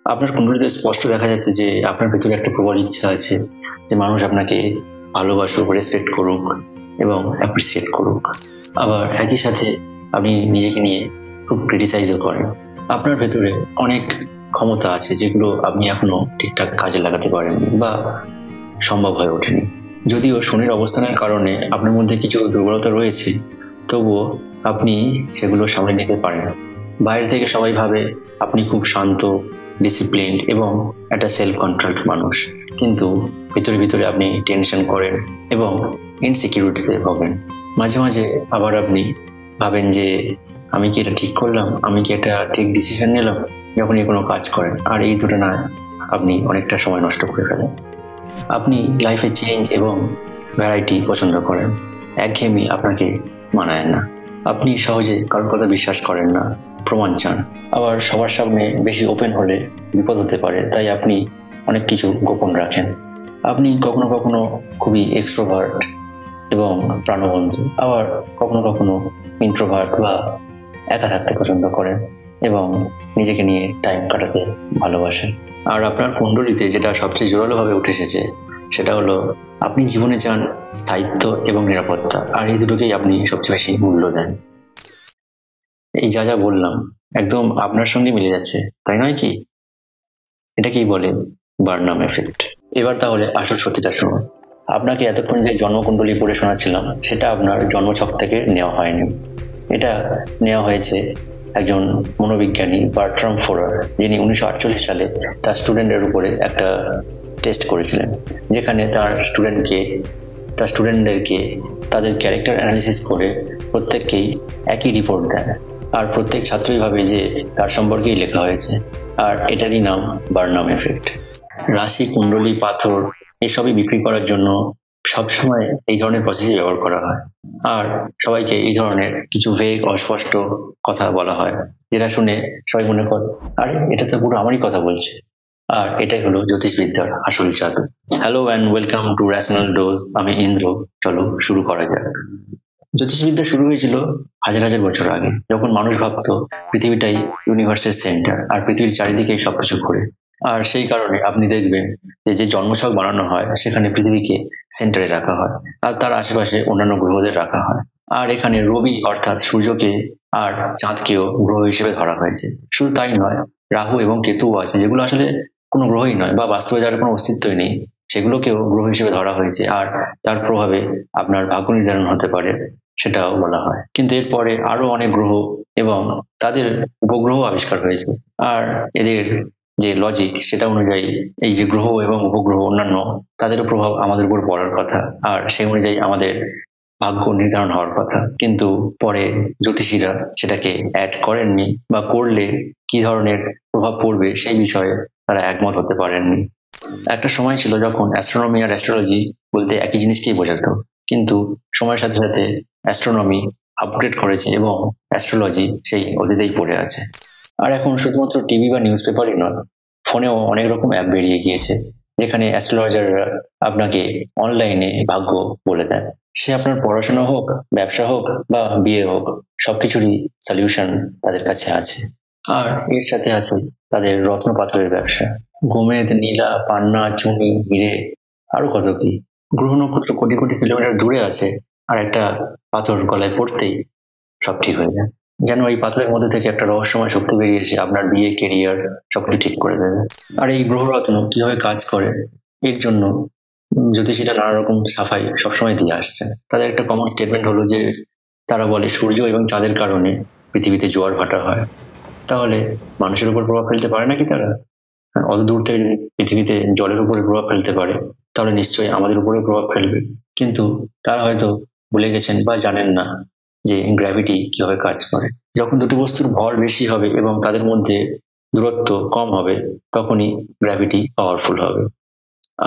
আপনার কুণ্ডলিতে স্পষ্ট দেখা যাচ্ছে যে আপনার ভেতরে একটা প্রবল ইচ্ছা আছে যে মানুষ আপনাকে ভালোবাসুক, রেসপেক্ট করুক এবং অ্যাপ্রিসিয়েট করুক। আবার একই সাথে আপনি নিজেকে নিয়ে খুব ক্রিটিসাইজও করেন। আপনার ভেতরে অনেক ক্ষমতা আছে যেগুলো আপনি এখনো ঠিকঠাক কাজে লাগাতে পারেননি বা সম্ভব হয়ে ওঠেনি। যদিও শনির অবস্থানের কারণে আপনার মধ্যে কিছু দুর্বলতা রয়েছে, তবুও আপনি সেগুলো সামলে নিতে পারেন। বাইরে থেকে সবাই ভাবে আপনি খুব শান্ত, ডিসিপ্লিন এবং একটা সেলফ কন্ট্রোলড মানুষ, কিন্তু ভিতরে ভিতরে আপনি টেনশন করেন এবং ইনসিকিউরিটিতে ভোগেন। মাঝে মাঝে আবার আপনি ভাবেন যে আমি কি এটা ঠিক করলাম, আমি কি এটা ঠিক ডিসিশন নিলাম, যখনই কোনো কাজ করেন। আর এই দুটো না, আপনি অনেকটা সময় নষ্ট করে ফেলেন। আপনি লাইফে চেঞ্জ এবং ভ্যারাইটি পছন্দ করেন, একঘেয়েমি আপনাকে মানায় না। আপনি সহজে কারোর কথা বিশ্বাস করেন না, প্রমাণ চান। আবার সবার সামনে বেশি ওপেন হলে বিপদ হতে পারে, তাই আপনি অনেক কিছু গোপন রাখেন। আপনি কখনো কখনো খুবই এক্সট্রোভার্ট এবং প্রাণবন্ত, আবার কখনো কখনো ইন্ট্রোভার্ট বা একা থাকতে পছন্দ করেন এবং নিজেকে নিয়ে টাইম কাটাতে ভালোবাসেন। আর আপনার কুণ্ডলিতে যেটা সবচেয়ে জোরালোভাবে উঠে এসেছে সেটা হলো আপনি জীবনে চান স্থায়িত্ব এবং নিরাপত্তা, আর এই দুটোকেই আপনি সবচেয়ে বেশি মূল্য দেন। এই যা যা বললাম একদম আপনার সঙ্গে মিলে যাচ্ছে, তাই নয় কি? এটাকেই বলে বার্নাম এফেক্ট। এবার তাহলে আসল সত্যিটা শুনুন। আপনাকে এতক্ষণ যে জন্মকুণ্ডলী পড়ে শোনাচ্ছিলাম সেটা আপনার জন্মছক থেকে নেওয়া হয়নি। এটা নেওয়া হয়েছে একজন মনোবিজ্ঞানী বার্ট্রাম ফোরার, যিনি 1948 সালে তার স্টুডেন্টের উপরে একটা টেস্ট করেছিলেন, যেখানে তার স্টুডেন্টদেরকে তাদের ক্যারেক্টার অ্যানালিসিস করে প্রত্যেককেই একই রিপোর্ট দেন। আর প্রত্যেক ছাত্রই ভাবে যে তার সম্পর্কেই লেখা হয়েছে, আর এটারই নাম বার্নাম এফেক্ট। রাশি, কুণ্ডলী, পাথর এসবই বিক্রি করার জন্য সবসময় এই ধরনের প্রসেসই ব্যবহার করা হয়। আর সবাইকে এই ধরনের কিছু ভেগ, অস্পষ্ট কথা বলা হয়, যেটা শুনে সবাই মনে করে আরে এটা তো পুরো আমারই কথা বলছে। আর এটাই হলো জ্যোতিষবিদ্যার আসল জাদু। Hello and welcome to rational dose. আমি ইন্দ্র। চলো শুরু করা যাক। জ্যোতিষবিদ্যা শুরু হয়েছিল হাজার হাজার বছর আগে, যখন মানুষ ভাবতো পৃথিবীটাই ইউনিভার্সের সেন্টার আর পৃথিবীর চারিদিকেই সবকিছু ঘুরে। আর সেই কারণে আপনি দেখবেন যে যে জন্মছক বানানো হয় সেখানে পৃথিবীকে সেন্টারে রাখা হয় আর তার আশেপাশে অন্যান্য গ্রহদের রাখা হয়। আর এখানে রবি অর্থাৎ সূর্যকে আর চাঁদকেও গ্রহ হিসেবে ধরা হয়েছে। শুধু তাই নয়, রাহু এবং কেতুও আছে, যেগুলো আসলে কোনো গ্রহই নয় বা বাস্তবে যার কোনো অস্তিত্বই নেই, সেগুলোকেও গ্রহ হিসেবে ধরা হয়েছে। আর তার প্রভাবে আপনার ভাগ্য নির্ধারণ হতে পারে, সেটাও বলা হয়। কিন্তু এরপরে আরো অনেক গ্রহ এবং তাদের উপগ্রহ আবিষ্কার হয়েছে। আর এদের যে লজিক সেটা অনুযায়ী এই যে গ্রহ এবং উপগ্রহ অন্যান্য, তাদেরও প্রভাব আমাদের উপর পড়ার কথা, আর সেই অনুযায়ী আমাদের ভাগ্য নির্ধারণ হওয়ার কথা। কিন্তু পরে জ্যোতিষীরা সেটাকে অ্যাড করেননি, বা করলে কি ধরনের প্রভাব পড়বে সেই বিষয়ে তারা একমত হতে পারেননি। একটা সময় ছিল যখন অ্যাস্ট্রোনমি আর অ্যাস্ট্রোলজি বলতে একই জিনিসকেই বোঝাতো, কিন্তু সময়ের সাথে সাথে অ্যাস্ট্রোনমি আপগ্রেড করেছে এবং অ্যাস্ট্রোলজি সেই অতীতেই পড়ে আছে। আর এখন শুধুমাত্র টিভি বা নিউজ পেপারই নয়, ফোনেও অনেক রকম অ্যাপ বেরিয়ে গিয়েছে, যেখানে অ্যাস্ট্রোলজাররা আপনাকে অনলাইনে ভাগ্য বলে দেন। সে আপনার পড়াশোনা হোক, ব্যবসা হোক বা বিয়ে হোক, সবকিছুরই সলিউশন তাদের কাছে আছে। আর এর সাথে আছে তাদের রত্ন পাথরের ব্যবসা। গোমেদ, নীলা, পান্না, চুনি, হিরে, আরো কত কি। গ্রহ নক্ষত্র কোটি কোটি কিলোমিটার দূরে আছে, আর একটা পাথর গলায় পড়তেই সব ঠিক হয়ে যায়। যেন এই পাথরের মধ্যে থেকে একটা রহস্যময় শক্তি বেরিয়ে এসে আপনার বিয়ে, কেরিয়ার সবকিছু ঠিক করে দেবে। আর এই গ্রহরত্ন কিভাবে কাজ করে, এর জন্য জ্যোতিষীরা নানা রকম সাফাই সবসময় দিয়ে আসছে। তাদের একটা কমন স্টেটমেন্ট হলো যে তারা বলে সূর্য এবং চাঁদের কারণে পৃথিবীতে জোয়ার ভাটা হয়। তাহলে মানুষের উপর প্রভাব ফেলতে পারে নাকি তারা? অত দূর থেকে যদি পৃথিবীতে জলের উপরে প্রভাব ফেলতে পারে, তাহলে নিশ্চয়ই আমাদের উপরে প্রভাব ফেলবে। কিন্তু তারা হয়তো ভুলে গেছেন বা জানেন না যে গ্র্যাভিটি কিভাবে কাজ করে। যখন দুটি বস্তুর ভর বেশি হবে এবং তাদের মধ্যে দূরত্ব কম হবে, তখনই গ্র্যাভিটি পাওয়ারফুল হবে।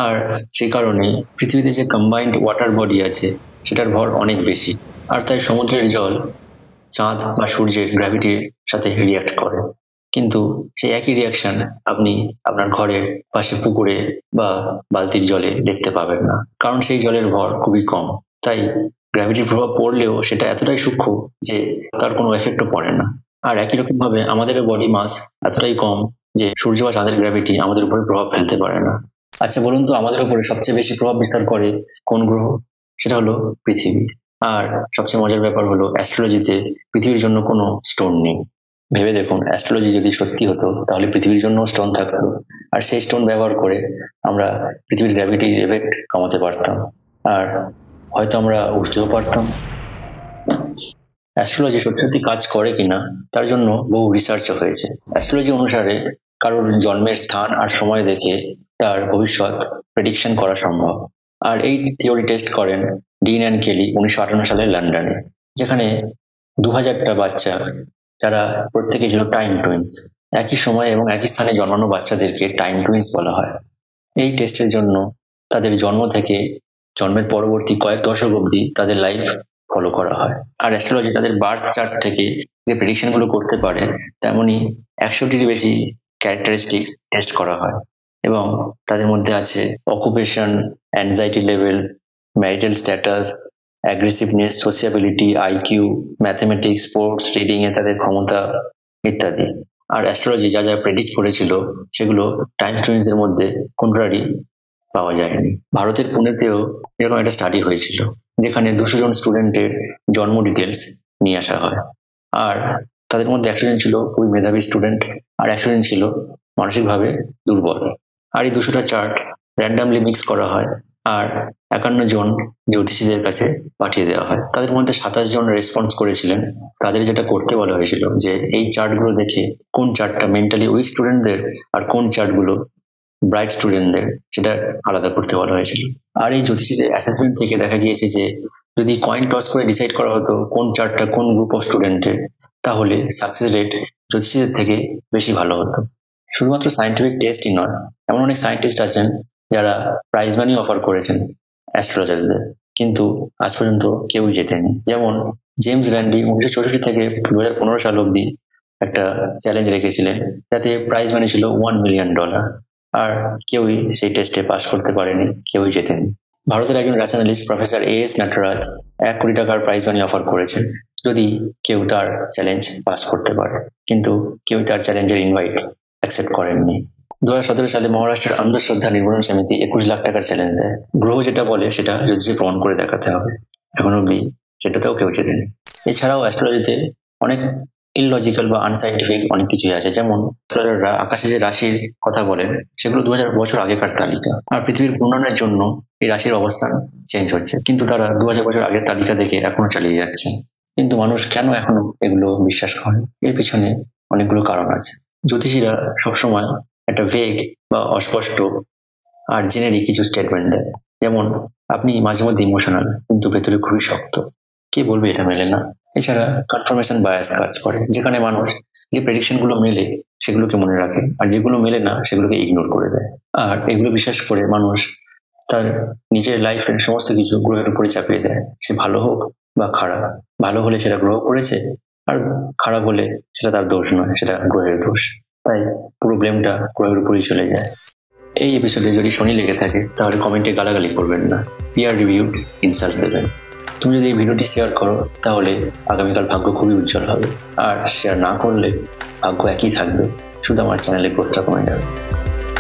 আর সেই কারণে পৃথিবীতে যে কম্বাইন্ড ওয়াটার বডি আছে সেটার ভর অনেক বেশি, আর তাই সমুদ্রের জল চাঁদ বা সূর্যের গ্র্যাভিটির সাথে রিয়াক্ট করে। কিন্তু সেই একই রিয়াকশন আপনি আপনার ঘরের পাশে পুকুরে বা বালতির জলে দেখতে পাবেন না, কারণ সেই জলের ভর খুবই কম। তাই গ্র্যাভিটির প্রভাব পড়লেও সেটা এতটাই সূক্ষ্ম যে তার কোনো এফেক্টও পড়ে না। আর একই রকম ভাবে আমাদের বডি মাস এতটাই কম যে সূর্য বা চাঁদের গ্র্যাভিটি আমাদের উপরে প্রভাব ফেলতে পারে না। আচ্ছা বলুন তো, আমাদের উপরে সবচেয়ে বেশি প্রভাব বিস্তার করে কোন গ্রহ? সেটা হলো পৃথিবী। আর সবচেয়ে মজার ব্যাপার হলো অ্যাস্ট্রোলজিতে পৃথিবীর জন্য কোনো স্টোন নেই। ভেবে দেখুন, অ্যাস্ট্রোলজি যদি সত্যি হতো তাহলে পৃথিবীর জন্য স্টোন থাকতো, আর সেই স্টোন ব্যবহার করে আমরা পৃথিবীর গ্র্যাভিটি এফেক্ট কমাতে পারতাম, আর হয়তো আমরা উঠতেও পারতাম। অ্যাস্ট্রোলজি সত্যি সত্যি কাজ করে কিনা তার জন্য বহু রিসার্চ হয়েছে। অ্যাস্ট্রোলজি অনুসারে কারোর জন্মের স্থান আর সময় দেখে তার ভবিষ্যৎ প্রেডিকশন করা সম্ভব। আর এই থিওরি টেস্ট করেন ডিন অ্যান্ড কেলি 1958 সালে লন্ডনে, যেখানে 2000টা বাচ্চা, যারা প্রত্যেকে ছিল টাইম টুইন্স, একই সময় এবং একই স্থানে জন্মানো বাচ্চাদেরকে টাইম টুইন্স বলা হয়। এই টেস্টের জন্য তাদের জন্ম থেকে জন্মের পরবর্তী কয়েক দশক অবধি তাদের লাইফ ফলো করা হয়। আর অ্যাস্ট্রোলজি তাদের বার্থ চার্ট থেকে যে প্রেডিকশন গুলো করতে পারে তেমনি 100টির বেশি ক্যারেক্টারিস্টিক্স টেস্ট করা হয়, এবং তাদের মধ্যে আছে occupation, anxiety levels, marital status, aggressiveness, sociability, IQ, mathematics, sports, reading এ তাদের ক্ষমতা ইত্যাদি। আর অ্যাস্ট্রোলজি যা যা প্রেডিক্ট করেছিল সেগুলো টাইম টুইন্স এর মধ্যে কোনটারই পাওয়া যায়নি। ভারতের পুনেতেও এরকম একটা স্টাডি হয়েছিল, যেখানে 200 জন স্টুডেন্টের জন্ম ডিটেলস নিয়ে আসা হয়, আর তাদের মধ্যে 100 জন ছিল খুবই মেধাবী স্টুডেন্ট, আর 100 জন ছিল মানসিকভাবে দুর্বল। আর এই 200টা চার্ট র্যান্ডামলি মিক্স করা হয় আর 51 জন জ্যোতিষীদের কাছে পাঠিয়ে দেওয়া হয়। তাদের মধ্যে 27 জন রেসপন্স করেছিলেন। তাদের যেটা করতে বলা হয়েছিল যে এই চার্টগুলো দেখে কোন চার্টটা মেন্টালি উইক স্টুডেন্টদের আর কোন চার্টগুলো ব্রাইট স্টুডেন্টদের, সেটা আলাদা করতে বলা হয়েছিল। আর এই জ্যোতিষীদের অ্যাসেসমেন্ট থেকে দেখা গিয়েছে যে যদি কয়েন টস করে ডিসাইড করা হতো কোন চার্টটা কোন গ্রুপ অফ স্টুডেন্টের, তাহলে সাকসেস রেট জ্যোতিষীদের থেকে বেশি ভালো হতো। শুধুমাত্র সায়েন্টিফিক টেস্টই নয়, এমন অনেক সায়েন্টিস্ট আছেন যারা প্রাইজ মানি অফার করেছেন অ্যাস্ট্রোলজারদের, কিন্তু আজ পর্যন্ত কেউই জেতেনি। যেমন জেমস র্যান্ডি 1964 থেকে 2015 সাল অবধি একটা চ্যালেঞ্জ রেখেছিলেন, যাতে প্রাইজ মানি ছিল $1 মিলিয়ন, আর কেউই সেই টেস্টে পাস করতে পারেনি, কেউই জেতেনি। ভারতের একজন ন্যাশনালিস্ট প্রফেসর এস নাটরাজ 1 কোটি টাকার প্রাইজ মানি অফার করেছেন যদি কেউ তার চ্যালেঞ্জ পাস করতে পারে, কিন্তু কেউ তার চ্যালেঞ্জের ইনভাইট অ্যাকসেপ্ট করেননি। 2017 সালে মহারাষ্ট্রের অন্ধশ্রদ্ধা নির্মূলন সমিতি 21 লাখ টাকার চ্যালেঞ্জ দেয়। গ্রহ যেটা বলে সেটা জ্যোতিষে প্রমাণ করে দেখাতে হবে। এখন অবধি সেটাতেও কেউ জেতেনি। এছাড়াও অ্যাস্ট্রোলজিতে অনেক ইললজিক্যাল বা আনসাইন্টিফিক অনেক কিছুই আছে, যেমন অ্যাস্ট্রোলজাররা আকাশে যে রাশির কথা বলেন সেগুলো 2000 বছর আগেকার তালিকা, আর পৃথিবীর ঘূর্ণনের জন্য এই রাশির অবস্থান চেঞ্জ হচ্ছে, কিন্তু তারা 2000 বছর আগের তালিকা দেখে এখনো চালিয়ে যাচ্ছে। কিন্তু মানুষ কেন এখনো এগুলো বিশ্বাস করে? এর পিছনে অনেকগুলো কারণ আছে। জ্যোতিষীরা সবসময় একটা ভেগ বা অস্পষ্ট আর জেনারিক কিছু স্টেটমেন্ট দেয়, যেমন আপনি মাঝে মধ্যে ইমোশনাল কিন্তু ভেতরে খুবই শক্ত, কে বলবে এটা মেলে না। এছাড়া কনফার্মেশন বায়াস কাজ করে, যেখানে মানুষ যে প্রেডিকশন গুলো মেলে সেগুলোকে মনে রাখে, আর যেগুলো মেলে না সেগুলোকে ইগনোর করে দেয়। আর এগুলো বিশ্বাস করে মানুষ তার নিজের লাইফের সমস্ত কিছু গ্রহের উপরে চাপিয়ে দেয়, সে ভালো হোক বা খারাপ। ভালো হলে সেটা গ্রহ করেছে, আর খারাপ হলে সেটা তার দোষ নয়, সেটা গ্রহের দোষ। তাই পুরো ব্লেমটা গ্রহের উপরেই চলে যায়। এই এপিসোডে যদি শনি লেগে থাকে তাহলে কমেন্টে গালাগালি করবেন না, পিয়ার রিভিউড ইনসাল্ট দেবেন। তুমি যদি এই ভিডিওটি শেয়ার করো তাহলে আগামীকাল ভাগ্য খুবই উজ্জ্বল হবে, আর শেয়ার না করলে ভাগ্য একই থাকবে, শুধু আমার চ্যানেলে গ্রোথটা কমে যাবে।